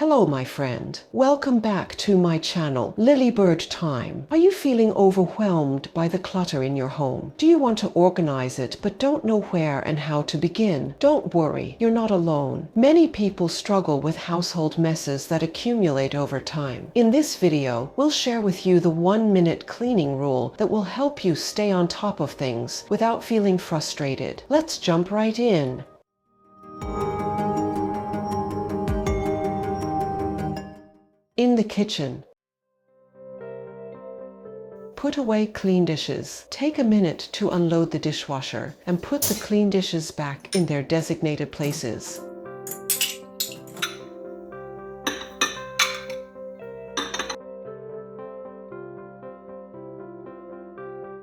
Hello, my friend. Welcome back to my channel, Lilybird Time. Are you feeling overwhelmed by the clutter in your home? Do you want to organize it but don't know where and how to begin? Don't worry, you're not alone. Many people struggle with household messes that accumulate over time. In this video, we'll share with you the 1-minute cleaning rule that will help you stay on top of things without feeling frustrated. Let's jump right in. In the kitchen, put away clean dishes. Take a minute to unload the dishwasher and put the clean dishes back in their designated places.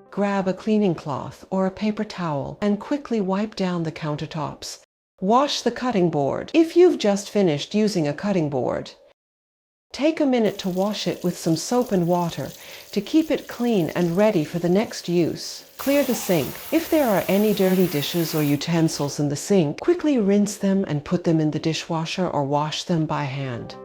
Grab a cleaning cloth or a paper towel and quickly wipe down the countertops. Wash the cutting board. If you've just finished using a cutting board, take a minute to wash it with some soap and water to keep it clean and ready for the next use. Clear the sink. If there are any dirty dishes or utensils in the sink, quickly rinse them and put them in the dishwasher or wash them by hand.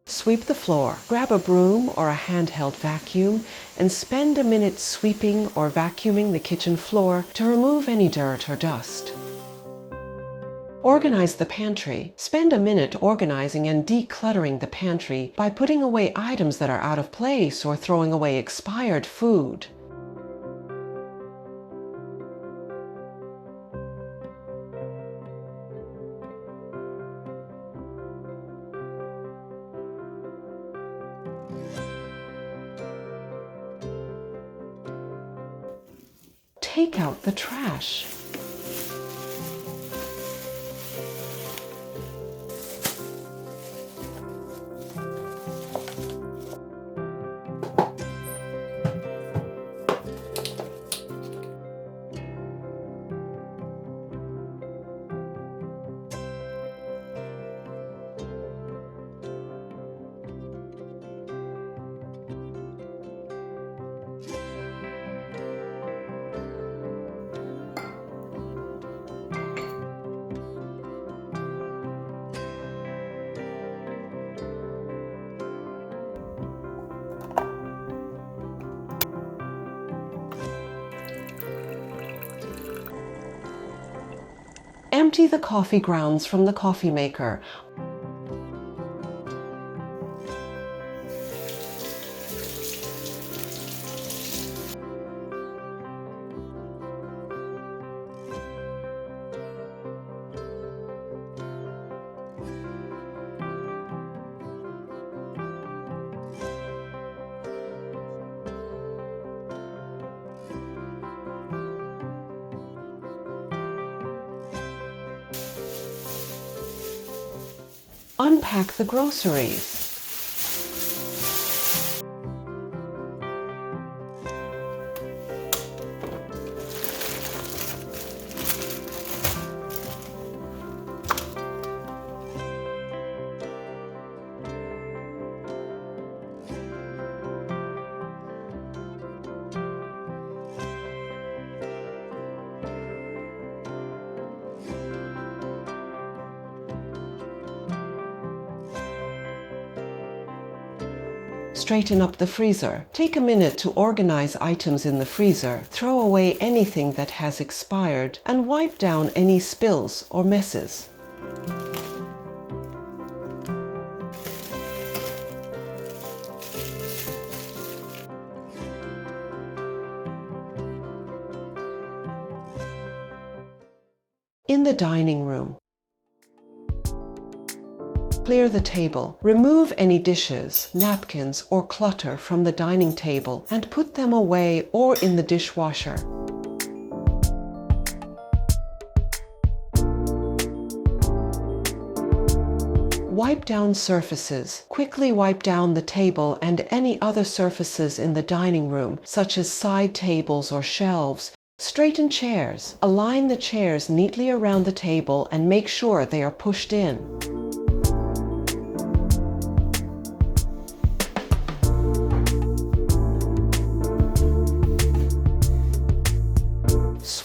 Sweep the floor. Grab a broom or a handheld vacuum and spend a minute sweeping or vacuuming the kitchen floor to remove any dirt or dust. Organize the pantry. Spend a minute organizing and decluttering the pantry by putting away items that are out of place or throwing away expired food. Take out the trash. Empty the coffee grounds from the coffee maker. Unpack the groceries. Straighten up the freezer. Take a minute to organize items in the freezer, throw away anything that has expired, and wipe down any spills or messes. In the dining room, clear the table. Remove any dishes, napkins, or clutter from the dining table and put them away or in the dishwasher. Wipe down surfaces. Quickly wipe down the table and any other surfaces in the dining room, such as side tables or shelves. Straighten chairs. Align the chairs neatly around the table and make sure they are pushed in.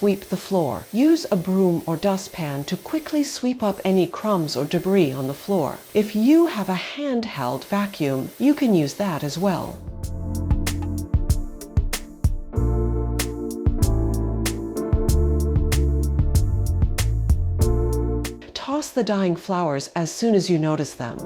sweep the floor. Use a broom or dustpan to quickly sweep up any crumbs or debris on the floor. If you have a handheld vacuum, you can use that as well. Toss the dying flowers as soon as you notice them.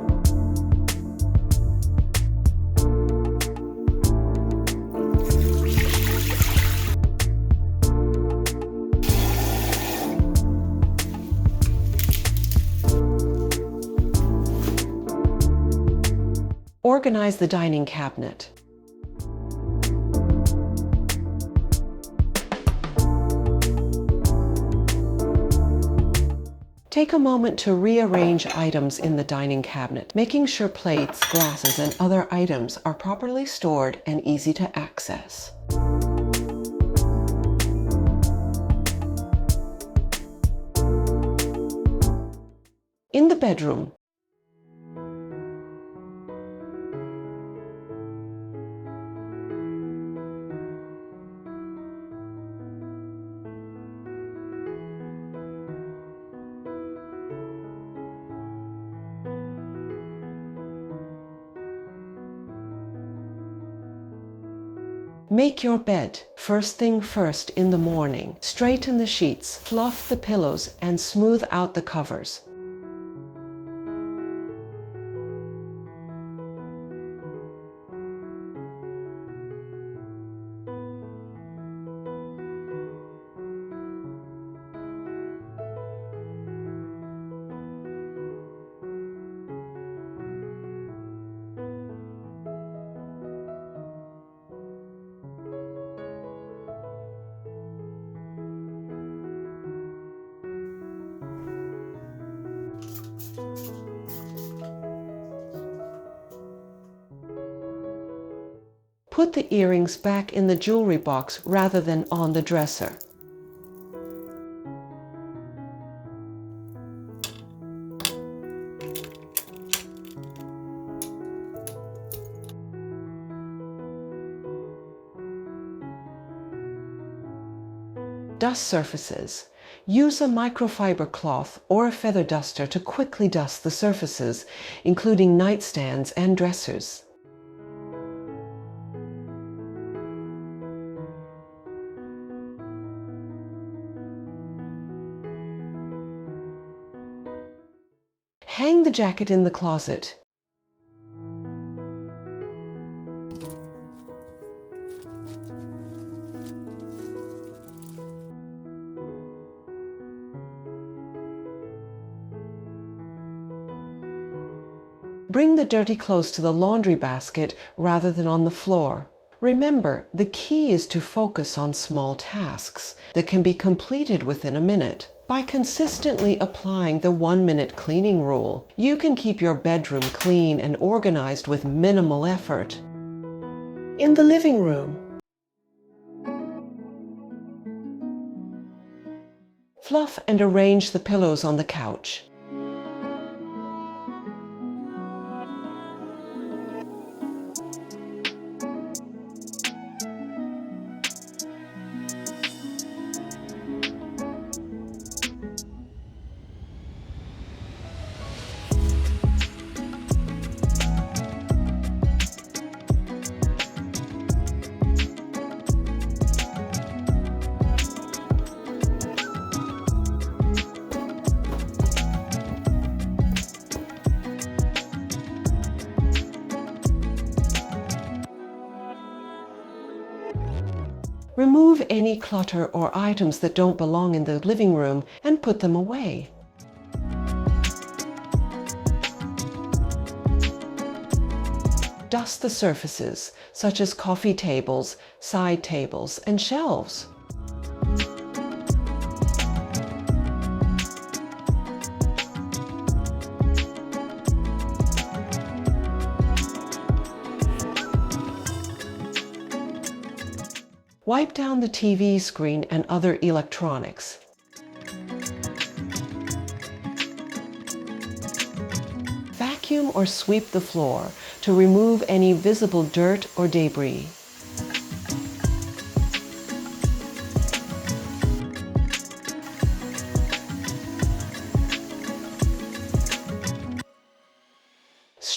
Organize the dining cabinet. Take a moment to rearrange items in the dining cabinet, making sure plates, glasses, and other items are properly stored and easy to access. In the bedroom, make your bed. First thing first in the morning. Straighten the sheets, fluff the pillows, and smooth out the covers. Put the earrings back in the jewelry box rather than on the dresser. Dust surfaces. Use a microfiber cloth or a feather duster to quickly dust the surfaces, including nightstands and dressers. Hang the jacket in the closet. Bring the dirty clothes to the laundry basket rather than on the floor. Remember, the key is to focus on small tasks that can be completed within a minute. By consistently applying the 1-minute cleaning rule, you can keep your bedroom clean and organized with minimal effort. In the living room, fluff and arrange the pillows on the couch. Remove any clutter or items that don't belong in the living room and put them away. Dust the surfaces, such as coffee tables, side tables, and shelves. Wipe down the TV screen and other electronics. Vacuum or sweep the floor to remove any visible dirt or debris.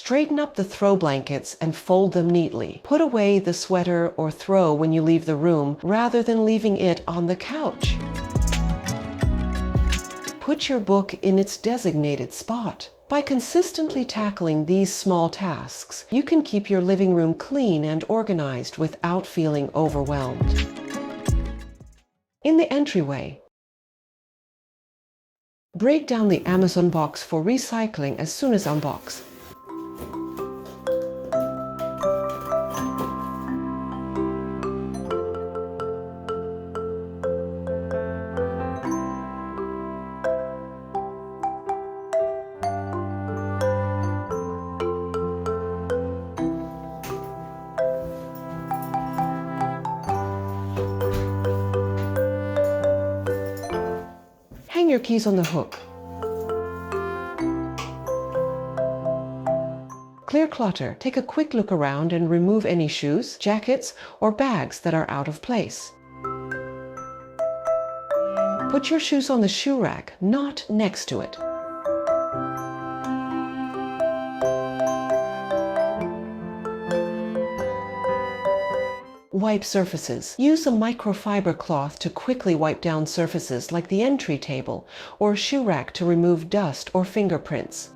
Straighten up the throw blankets and fold them neatly. Put away the sweater or throw when you leave the room rather than leaving it on the couch. Put your book in its designated spot. By consistently tackling these small tasks, you can keep your living room clean and organized without feeling overwhelmed. In the entryway, break down the Amazon box for recycling as soon as unboxed. Hang your keys on the hook. Clear clutter. Take a quick look around and remove any shoes, jackets, or bags that are out of place. Put your shoes on the shoe rack, not next to it. Wipe surfaces. Use a microfiber cloth to quickly wipe down surfaces like the entry table or shoe rack to remove dust or fingerprints.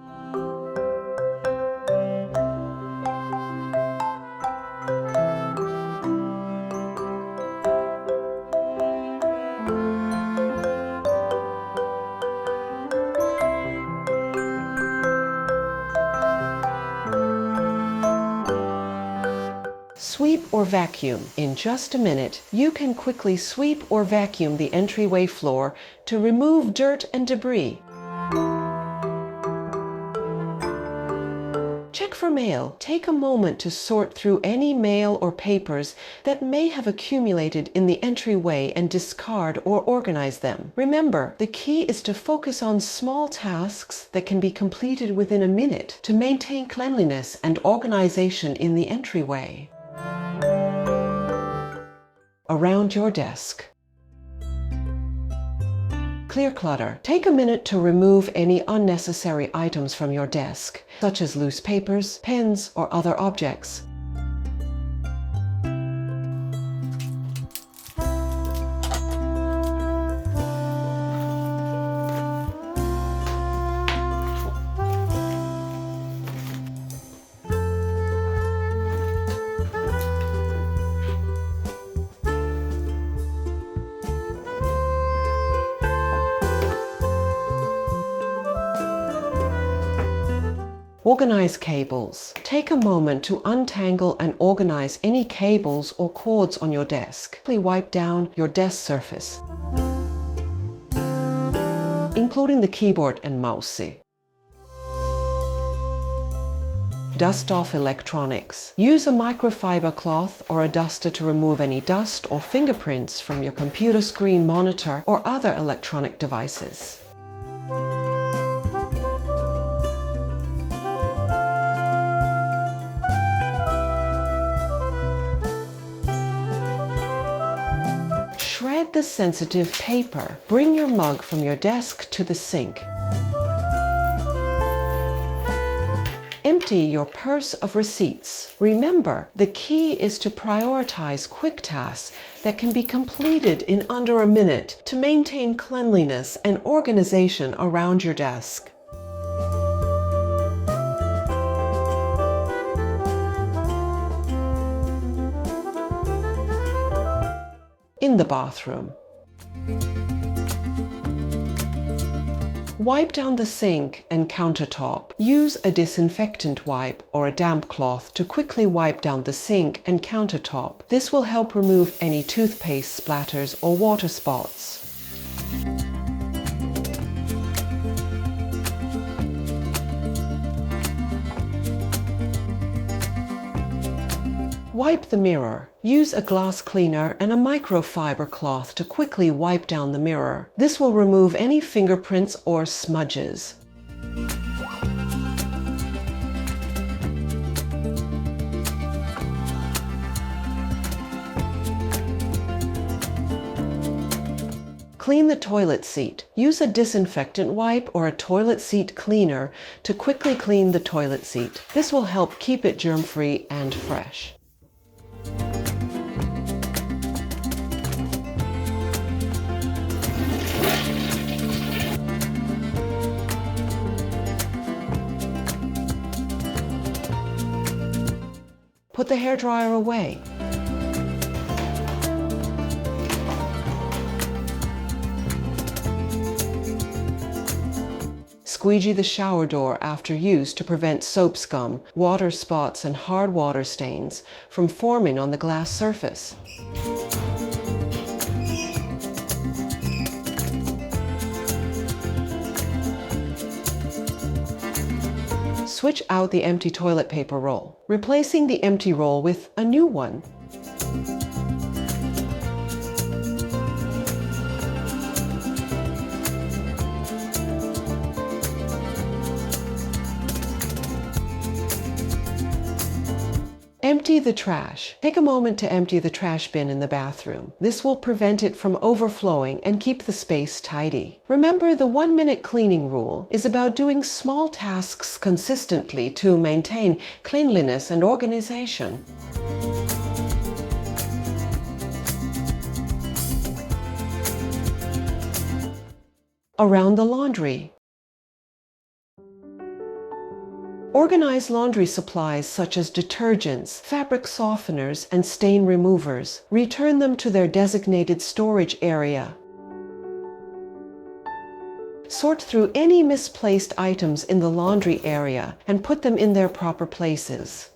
Sweep or vacuum. In just a minute, you can quickly sweep or vacuum the entryway floor to remove dirt and debris. Check for mail. Take a moment to sort through any mail or papers that may have accumulated in the entryway and discard or organize them. Remember, the key is to focus on small tasks that can be completed within a minute to maintain cleanliness and organization in the entryway. Around your desk. Clear clutter. Take a minute to remove any unnecessary items from your desk, such as loose papers, pens, or other objects. Organize cables. Take a moment to untangle and organize any cables or cords on your desk. Quickly wipe down your desk surface, including the keyboard and mouse. Dust off electronics. Use a microfiber cloth or a duster to remove any dust or fingerprints from your computer screen, monitor, or other electronic devices. Shred the sensitive paper. Bring your mug from your desk to the sink. Empty your purse of receipts. Remember, the key is to prioritize quick tasks that can be completed in under a minute to maintain cleanliness and organization around your desk. In the bathroom. Wipe down the sink and countertop. Use a disinfectant wipe or a damp cloth to quickly wipe down the sink and countertop. This will help remove any toothpaste splatters or water spots. Wipe the mirror. Use a glass cleaner and a microfiber cloth to quickly wipe down the mirror. This will remove any fingerprints or smudges. Clean the toilet seat. Use a disinfectant wipe or a toilet seat cleaner to quickly clean the toilet seat. This will help keep it germ-free and fresh. Put the hairdryer away. Squeegee the shower door after use to prevent soap scum, water spots, and hard water stains from forming on the glass surface. Switch out the empty toilet paper roll, replacing the empty roll with a new one. Empty the trash. Take a moment to empty the trash bin in the bathroom. This will prevent it from overflowing and keep the space tidy. Remember, the 1-minute cleaning rule is about doing small tasks consistently to maintain cleanliness and organization. Around the laundry. Organize laundry supplies such as detergents, fabric softeners, and stain removers. Return them to their designated storage area. Sort through any misplaced items in the laundry area and put them in their proper places.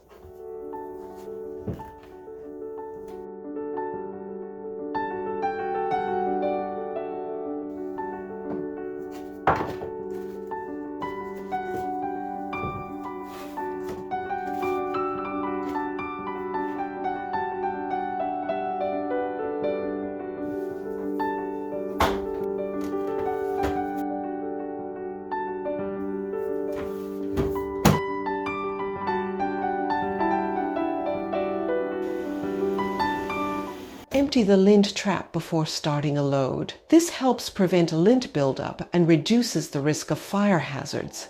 Empty the lint trap before starting a load. This helps prevent lint buildup and reduces the risk of fire hazards.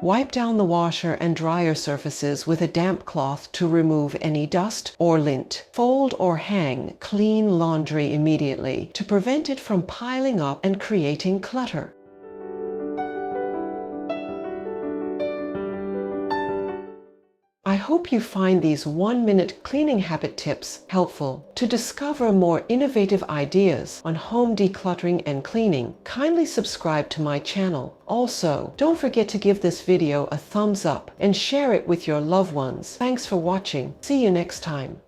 Wipe down the washer and dryer surfaces with a damp cloth to remove any dust or lint. Fold or hang clean laundry immediately to prevent it from piling up and creating clutter. I hope you find these 1-minute cleaning habit tips helpful. To discover more innovative ideas on home decluttering and cleaning, kindly subscribe to my channel. Also, don't forget to give this video a thumbs up and share it with your loved ones. Thanks for watching. See you next time.